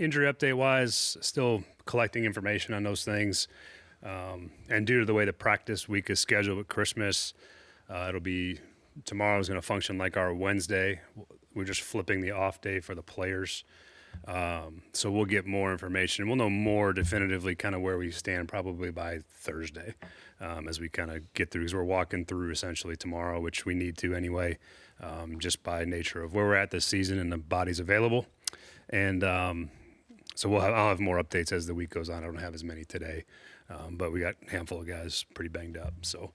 Injury update-wise, still collecting information on those things. And due to the way the practice week is scheduled with Christmas, it'll be tomorrow is going to function like our Wednesday. We're just flipping the off day for the players. So we'll get more information. We'll know more definitively kind of where we stand probably by Thursday as we kind of get through, because we're walking through essentially tomorrow, which we need to anyway, just by nature of where we're at this season and the bodies available. And so I'll have more updates as the week goes on. I don't have as many today, but we got a handful of guys pretty banged up. So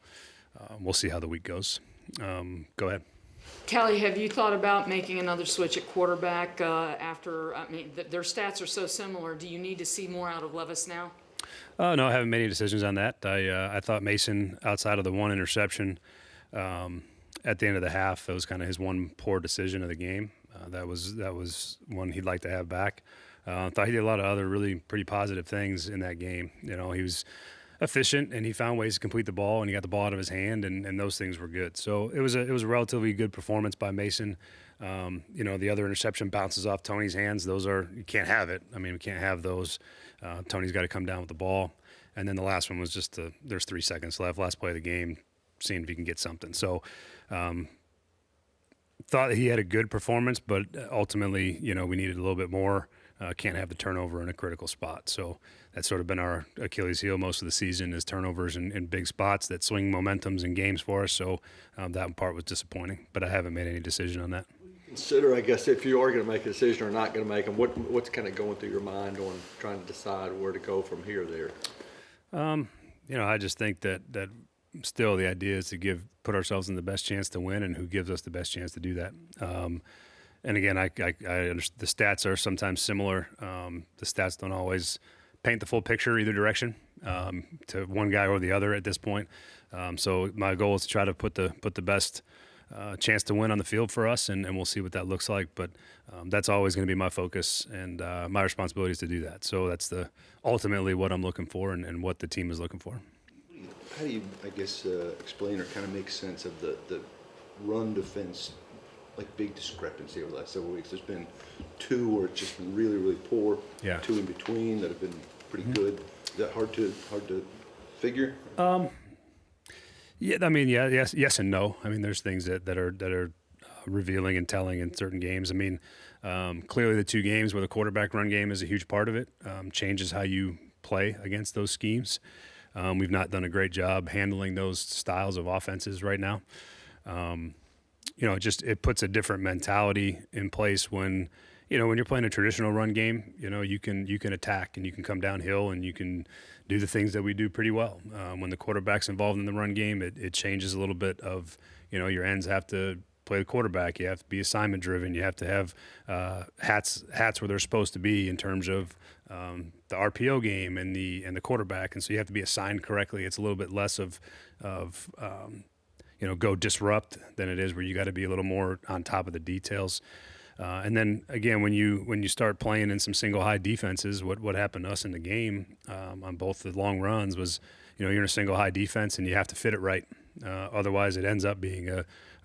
we'll see how the week goes. Go ahead. Callie, have you thought about making another switch at quarterback after, their stats are so similar. Do you need to see more out of Levis now? No, I haven't made any decisions on that. I thought Mason, outside of the one interception at the end of the half, that was kind of his one poor decision of the game. That was one he'd like to have back. I thought he did a lot of other really pretty positive things in that game. You know, he was efficient and he found ways to complete the ball and he got the ball out of his hand and those things were good. So it was a relatively good performance by Mason. You know, the other interception bounces off Tony's hands. Those are, you can't have it. I mean, we can't have those. Tony's got to come down with the ball. And then the last one was just there's 3 seconds left. Last play of the game, seeing if he can get something. So thought he had a good performance, but ultimately, you know, we needed a little bit more. Can't have the turnover in a critical spot. So that's sort of been our Achilles heel most of the season, is turnovers in big spots that swing momentums in games for us. So that part was disappointing, but I haven't made any decision on that. Consider, I guess, if you are going to make a decision or not going to make them, what's kind of going through your mind on trying to decide where to go from here there? You know, I just think that still the idea is to put ourselves in the best chance to win, and who gives us the best chance to do that. And again, I understand the stats are sometimes similar. The stats don't always paint the full picture either direction to one guy or the other at this point. So my goal is to try to put the best chance to win on the field for us, and we'll see what that looks like. But that's always going to be my focus, and my responsibility is to do that. So that's ultimately what I'm looking for and what the team is looking for. How do you, I guess, explain or kind of make sense of the run defense, like big discrepancy over the last several weeks? There's been 2 where it's just been really, really poor. Yeah. 2 in between that have been pretty good. Is that hard to figure? Yeah, I mean, yes and no. I mean, there's things that are revealing and telling in certain games. I mean, clearly the 2 games where the quarterback run game is a huge part of it, changes how you play against those schemes. We've not done a great job handling those styles of offenses right now. You know, it puts a different mentality in place when you're playing a traditional run game. You know, you can attack and you can come downhill and you can do the things that we do pretty well. When the quarterback's involved in the run game, it changes a little bit of, your ends have to play the quarterback. You have to be assignment driven. You have to have hats where they're supposed to be in terms of the RPO game and the quarterback. And so you have to be assigned correctly. It's a little bit less of go disrupt than it is where you got to be a little more on top of the details. And then again, when you start playing in some single high defenses, what happened to us in the game on both the long runs was, you're in a single high defense and you have to fit it right. Otherwise, it ends up being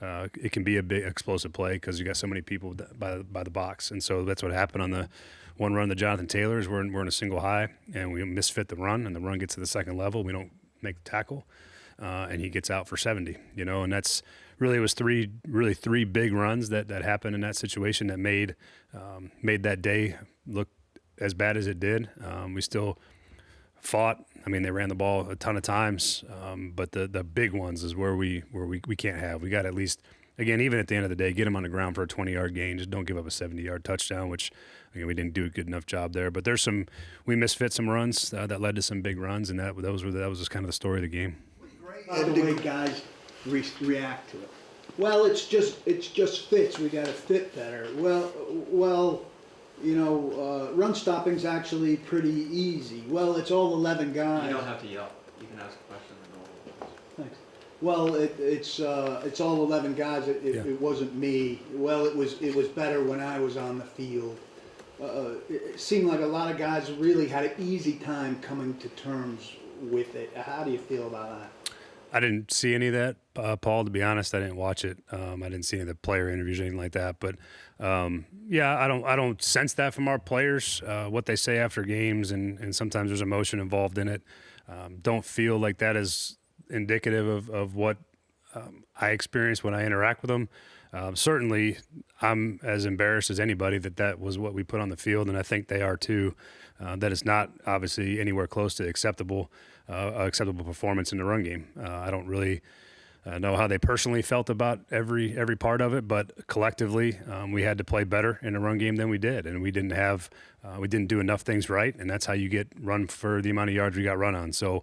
it can be a big explosive play because you got so many people by the box. And so that's what happened on the one run to Jonathan Taylor's. We're in a single high and we misfit the run, and the run gets to the second level. We don't make the tackle. And he gets out for 70, and that's really, it was three big runs that happened in that situation that made that day look as bad as it did. We still fought. I mean, they ran the ball a ton of times, but the big ones is where we can't have. We got at least, again, even at the end of the day, get them on the ground for a 20-yard gain. Just don't give up a 70-yard touchdown, which, again, we didn't do a good enough job there. But we misfit some runs that led to some big runs, and that was just kind of the story of the game. The way guys react to it. Well, it's just fits. We got to fit better. Well, run stopping's actually pretty easy. Well, it's all 11 guys. You don't have to yell. You can ask a question and all. Thanks. Well, it's all 11 guys. It wasn't me. Well, it was better when I was on the field. It seemed like a lot of guys really had an easy time coming to terms with it. How do you feel about that? I didn't see any of that, Paul. To be honest, I didn't watch it. I didn't see any of the player interviews or anything like that. But yeah, I don't sense that from our players. What they say after games, and sometimes there's emotion involved in it. Don't feel like that is indicative of what I experience when I interact with them. Certainly, I'm as embarrassed as anybody that was what we put on the field, and I think they are too. That is not obviously anywhere close to acceptable performance in the run game. I don't really know how they personally felt about every part of it, but collectively, we had to play better in the run game than we did, and we didn't do enough things right, and that's how you get run for the amount of yards we got run on. So,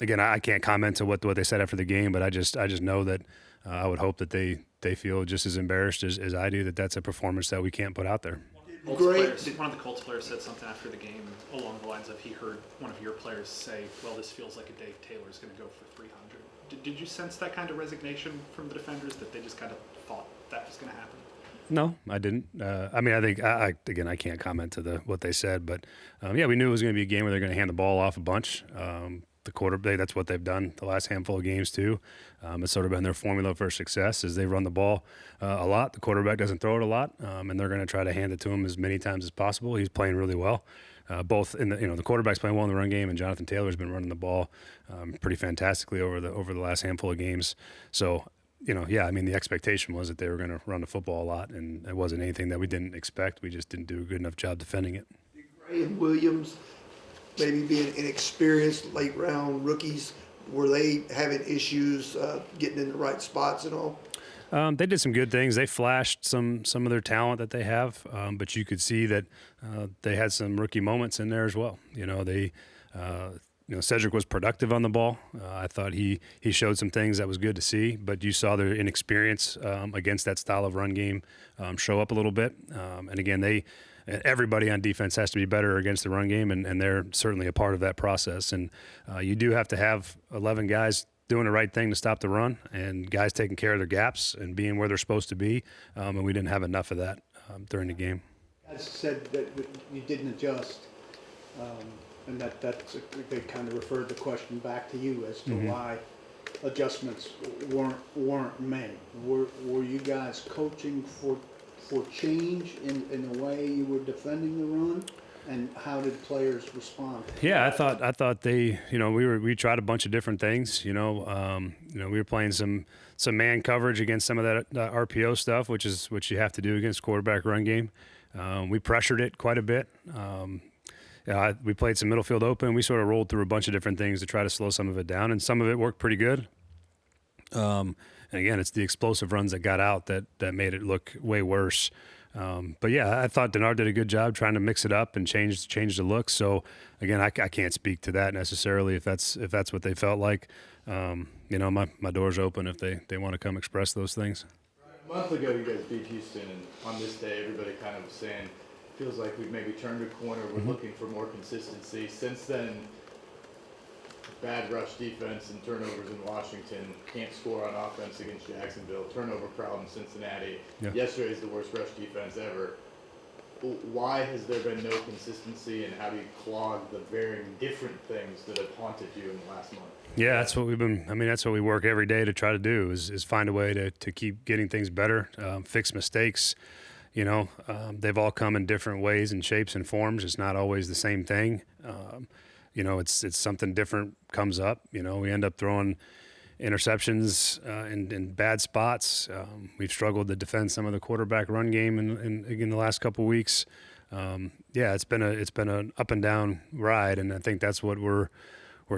again, I can't comment to what they said after the game, but I just know that I would hope that they feel just as embarrassed as I do that that's a performance that we can't put out there. One of the Colts players said something after the game along the lines of he heard one of your players say, well, this feels like a Dave Taylor's going to go for 300. Did you sense that kind of resignation from the defenders, that they just kind of thought that was going to happen? No, I didn't. I mean, I think, again, I can't comment to what they said, but yeah, we knew it was going to be a game where they're going to hand the ball off a bunch. The quarterback, that's what they've done the last handful of games too. It's sort of been their formula for success is they run the ball a lot. The quarterback doesn't throw it a lot, and they're going to try to hand it to him as many times as possible. He's playing really well. Both in the quarterback's playing well in the run game, and Jonathan Taylor's been running the ball pretty fantastically over the last handful of games. So, yeah, I mean, the expectation was that they were going to run the football a lot, and it wasn't anything that we didn't expect. We just didn't do a good enough job defending it. Gray and Williams, maybe being inexperienced late round rookies, were they having issues getting in the right spots and all? They did some good things. They flashed some of their talent that they have, but you could see that they had some rookie moments in there as well. Cedric was productive on the ball. I thought he showed some things that was good to see, but you saw their inexperience against that style of run game show up a little bit. And again, everybody on defense has to be better against the run game, and they're certainly a part of that process. And you do have to have 11 guys doing the right thing to stop the run, and guys taking care of their gaps and being where they're supposed to be. And we didn't have enough of that during the game. Guys said that you didn't adjust, and they kind of referred the question back to you as to why adjustments weren't made. Were you guys coaching for change in the way you were defending the run, and how did players respond? Yeah, I thought they, we tried a bunch of different things. We were playing some man coverage against some of that RPO stuff, which you have to do against quarterback run game. We pressured it quite a bit. We played some middle field open. We sort of rolled through a bunch of different things to try to slow some of it down, and some of it worked pretty good. And again, it's the explosive runs that got out that made it look way worse. But yeah, I thought Denard did a good job trying to mix it up and change the look. So again, I can't speak to that necessarily if that's what they felt like. My door's open if they want to come express those things. A month ago, you guys beat Houston, and on this day, everybody kind of was saying, feels like we've maybe turned a corner. We're looking for more consistency. Since then, bad rush defense and turnovers in Washington, can't score on offense against Jacksonville, turnover problem in Cincinnati. Yeah. Yesterday's the worst rush defense ever. Why has there been no consistency, and how do you clog the varying different things that have haunted you in the last month? Yeah, that's what that's what we work every day to try to do is find a way to keep getting things better, fix mistakes. They've all come in different ways and shapes and forms. It's not always the same thing. It's something different comes up. We end up throwing interceptions in bad spots. We've struggled to defend some of the quarterback run game in the last couple of weeks. It's been an up and down ride, and I think that's what we're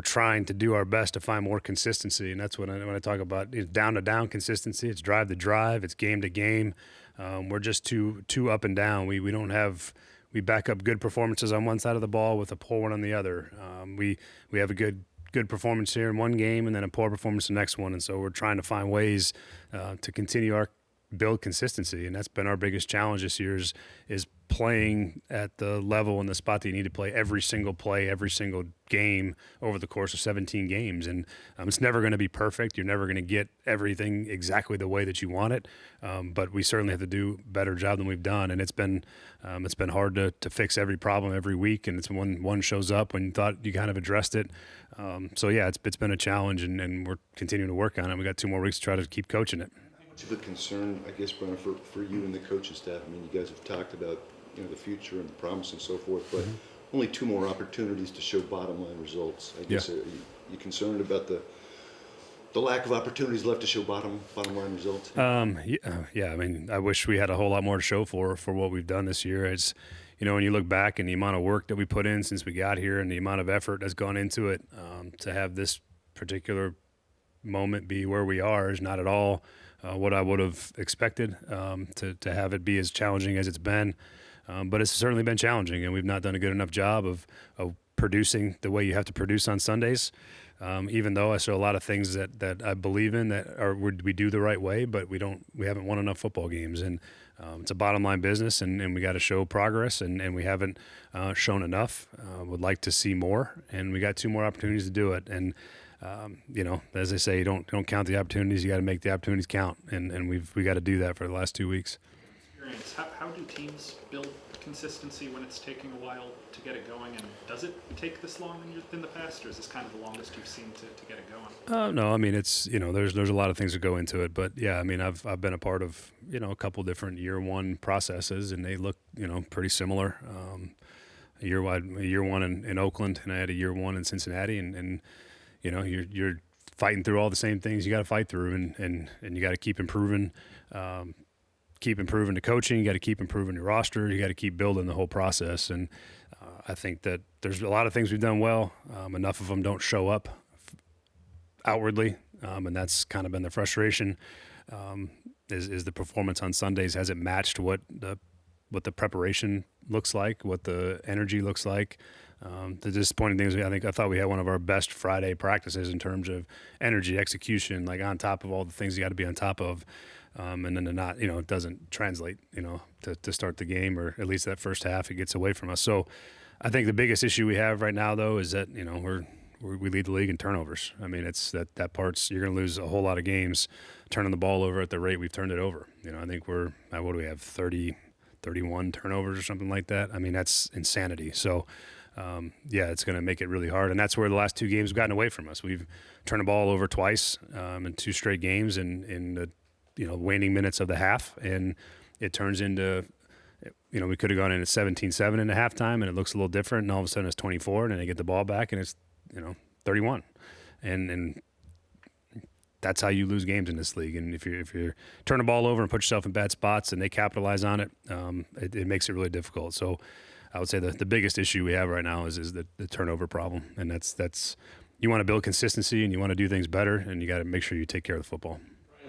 trying to do our best to find more consistency. And that's when I talk about down to down consistency. It's drive to drive. It's game to game. We're just too up and down. We back up good performances on one side of the ball with a poor one on the other. We have a good performance here in one game and then a poor performance the next one. And so we're trying to find ways to continue our build consistency, and that's been our biggest challenge this year is playing at the level and the spot that you need to play every single play, every single game over the course of 17 games. And it's never going to be perfect. You're never going to get everything exactly the way that you want it. But we certainly have to do a better job than we've done. And it's been hard to fix every problem every week. And it's when one shows up when you thought you kind of addressed it. So yeah, it's been a challenge, and we're continuing to work on it. We got 2 more weeks to try to keep coaching it. How much of a concern, I guess, Brian, for you and the coaching staff? I mean, you guys have talked about, you know, the future and the promise and so forth, but only 2 more opportunities to show bottom line results. I guess, are you concerned about the lack of opportunities left to show bottom line results? Yeah. I mean, I wish we had a whole lot more to show for what we've done this year. It's, you know, when you look back and the amount of work that we put in since we got here and the amount of effort that's gone into it, to have this particular moment be where we are is not at all what I would have expected, to have it be as challenging as it's been. But it's certainly been challenging, and we've not done a good enough job of producing the way you have to produce on Sundays. Even though I saw a lot of things that I believe in we do the right way, but we haven't won enough football games, and it's a bottom line business, and we got to show progress, and we haven't shown enough. Would like to see more, and we got 2 more opportunities to do it. And you know, as they say, don't count the opportunities. You got to make the opportunities count, and we got to do that for the last 2 weeks. How do teams build consistency when it's taking a while to get it going? And does it take this long in the past, or is this kind of the longest you've seen to get it going? No, I mean, it's, you know, there's a lot of things that go into it, but yeah, I mean, I've been a part of, you know, a couple different year 1 processes, and they look, you know, pretty similar. Year 1 in Oakland, and I had a year 1 in Cincinnati, and you know, you're fighting through all the same things you got to fight through, and you got to keep improving. Keep improving the coaching. You got to keep improving your roster. You got to keep building the whole process. And I think that there's a lot of things we've done well. Enough of them don't show up outwardly, and that's kind of been the frustration. Is the performance on Sundays, has it matched what the preparation looks like, what the energy looks like? The disappointing thing is I thought we had one of our best Friday practices in terms of energy, execution, like on top of all the things you got to be on top of. And then not, you know, it doesn't translate, you know, to start the game, or at least that first half, it gets away from us. So I think the biggest issue we have right now, though, is that, you know, we lead the league in turnovers. I mean, it's that part's, you're going to lose a whole lot of games turning the ball over at the rate we've turned it over. You know, I think what do we have, 31 turnovers or something like that? I mean, that's insanity. So, yeah, it's going to make it really hard. And that's where the last 2 games have gotten away from us. We've turned the ball over twice in 2 straight games in the, you know, waning minutes of the half, and it turns into, you know, we could have gone in at 17-7 in the halftime, and it looks a little different, and all of a sudden it's 24, and then they get the ball back, and it's, you know, 31, and that's how you lose games in this league. And if you turn the ball over and put yourself in bad spots, and they capitalize on it, it makes it really difficult. So I would say the biggest issue we have right now is the turnover problem, and that's you want to build consistency, and you want to do things better, and you got to make sure you take care of the football.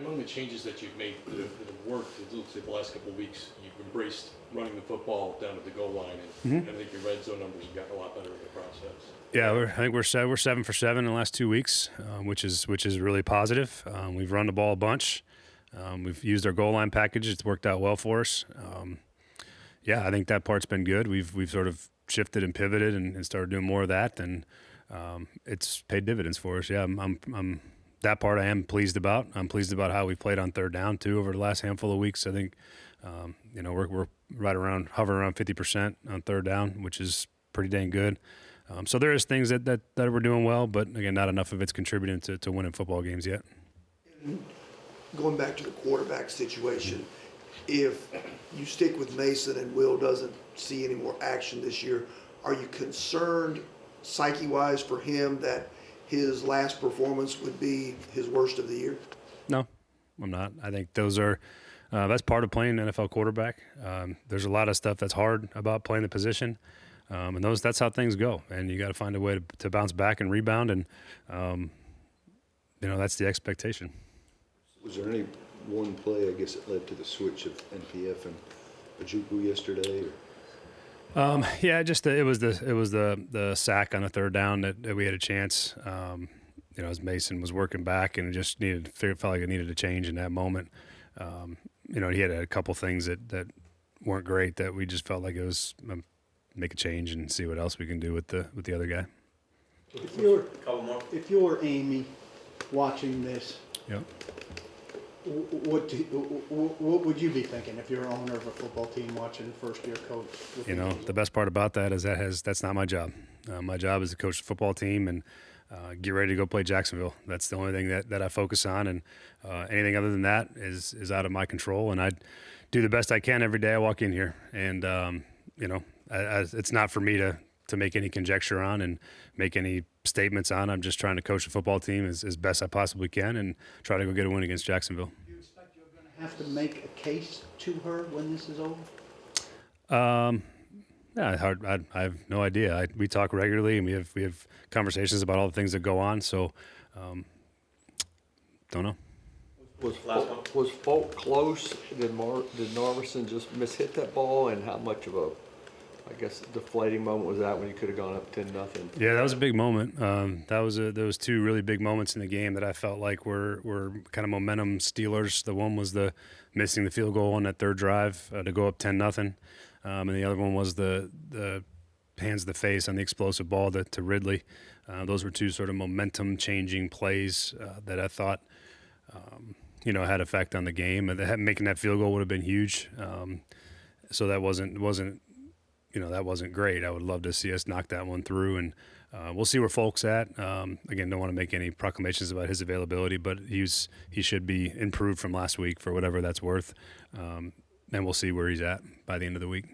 Among the changes that you've made that have worked, it looks like the last couple of weeks, you've embraced running the football down at the goal line, and I think your red zone numbers have gotten a lot better in the process. Yeah, I think we're 7 for 7 in the last 2 weeks, which is really positive. We've run the ball a bunch. We've used our goal line package. It's worked out well for us. Yeah, I think that part's been good. We've sort of shifted and pivoted and started doing more of that, and it's paid dividends for us. Yeah, I'm that part I am pleased about. I'm pleased about how we played on 3rd down too over the last handful of weeks. I think, you know, we're hovering around 50% on 3rd down, which is pretty dang good. So there is things that we're doing well, but again, not enough of it's contributing to winning football games yet. Going back to the quarterback situation, if you stick with Mason and Will doesn't see any more action this year, are you concerned psyche-wise for him that his last performance would be his worst of the year? No, I'm not. I think those are that's part of playing NFL quarterback. There's a lot of stuff that's hard about playing the position, and that's how things go. And you got to find a way to bounce back and rebound, and you know, that's the expectation. Was there any one play, I guess, that led to the switch of NPF and Ojukwu yesterday? Or? Yeah, just it was the sack on the 3rd down that we had a chance. You know, as Mason was working back, and it just felt like it needed a change in that moment. he had a couple things that weren't great that we just felt like it was make a change and see what else we can do with the other guy. If you're Amy watching this, Yep. what would you be thinking if you're owner of a football team watching first year coach? The best part about that is that's not my job. My job is to coach the football team and get ready to go play Jacksonville. That's the only thing that I focus on, and anything other than that is out of my control. And I do the best I can every day I walk in here. And it's not for me to make any conjecture on and make any statements on. I'm just trying to coach the football team as best I possibly can and try to go get a win against Jacksonville. Do you expect you're going to have to make a case to her when this is over? Yeah, I have no idea. We talk regularly, and we have conversations about all the things that go on. So, don't know. Was Folk close? Did Narveson just mishit that ball? And how much of a, I guess, deflating moment was that when you could have gone up 10-0? Yeah, that was a big moment. There was two really big moments in the game that I felt like were kind of momentum stealers. The one was the missing the field goal on that third drive to go up 10-0. And the other one was the hands to the face on the explosive ball to Ridley. Those were two sort of momentum-changing plays that I thought, had effect on the game. And making that field goal would have been huge. So that wasn't great. I would love to see us knock that one through, and we'll see where Folk's at. Again, don't want to make any proclamations about his availability, but he should be improved from last week for whatever that's worth. And we'll see where he's at by the end of the week.